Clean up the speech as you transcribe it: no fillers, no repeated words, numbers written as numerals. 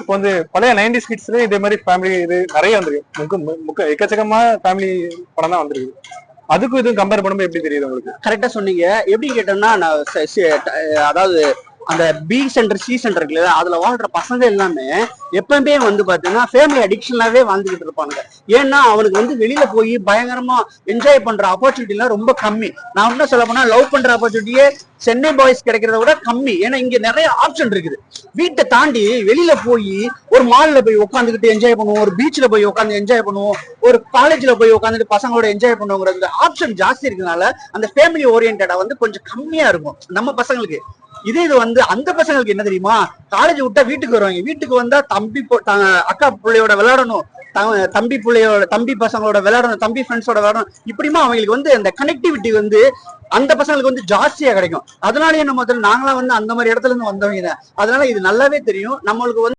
இப்போ வந்து பழைய 90s கிட்ஸ்ல இதே மாதிரி ஃபேமிலி இது நிறைய வந்திருக்கு. எக்கச்சக்கமா ஃபேமிலி படம் தான் வந்திருக்கு. அதுக்கும் இதுவும் கம்பேர் பண்ணும்போது எப்படி தெரியுது உங்களுக்கு? கரெக்டா சொன்னீங்க. எப்படி கேட்டோம்னா அதாவது அந்த பி சென்டர் சி சென்டர் இருக்குல்ல, அதுல வாழ்ற பசங்க எல்லாமே எப்பவுமே வந்து பாத்தீங்கன்னா ஃபேமிலி அடிக்ஷனாவே வாழ்ந்துகிட்டு இருப்பாங்க. ஏன்னா அவனுக்கு வந்து வெளியில போய் பயங்கரமா என்ஜாய் பண்ற ஆப்பர்ச்சுனிட்டி எல்லாம் ரொம்ப கம்மி. நான் என்ன சொல்ல போனா லவ் பண்ற ஆப்பர்ச்சுனிட்டியே சென்னை பாய்ஸ் கிடைக்கிறத விட கம்மி. ஏன்னா இங்க நிறைய ஆப்ஷன் இருக்குது. வீட்டை தாண்டி வெளியில போய் ஒரு மால்ல போய் உட்காந்துக்கிட்டு என்ஜாய் பண்ணுவோம், ஒரு பீச்ல போய் உட்காந்து என்ஜாய் பண்ணுவோம், ஒரு காலேஜ்ல போய் உட்காந்துட்டு பசங்களோட என்ஜாய் பண்ணுவோங்கிற ஆப்ஷன் ஜாஸ்தி இருக்கனால அந்த ஃபேமிலி ஓரியன்டா வந்து கொஞ்சம் கம்மியா இருக்கும் நம்ம பசங்களுக்கு. இது வந்து அந்த பசங்களுக்கு என்ன தெரியுமா, காலேஜ் விட்டா வீட்டுக்கு வருவாங்க. வீட்டுக்கு வந்தா அக்கா பிள்ளையோட விளையாடணும், தம்பி பசங்களோட விளையாடணும், தம்பி ஃப்ரெண்ட்ஸோட விளையாடணும். இப்படிமா அவங்களுக்கு வந்து அந்த கனெக்டிவிட்டி வந்து அந்த பசங்களுக்கு வந்து ஜாஸ்தியா கிடைக்கும். அதனாலயே நம்ம நாங்களாம் வந்து அந்த மாதிரி இடத்துல இருந்து வந்தவங்க. அதனால இது நல்லாவே தெரியும் நம்மளுக்கு வந்து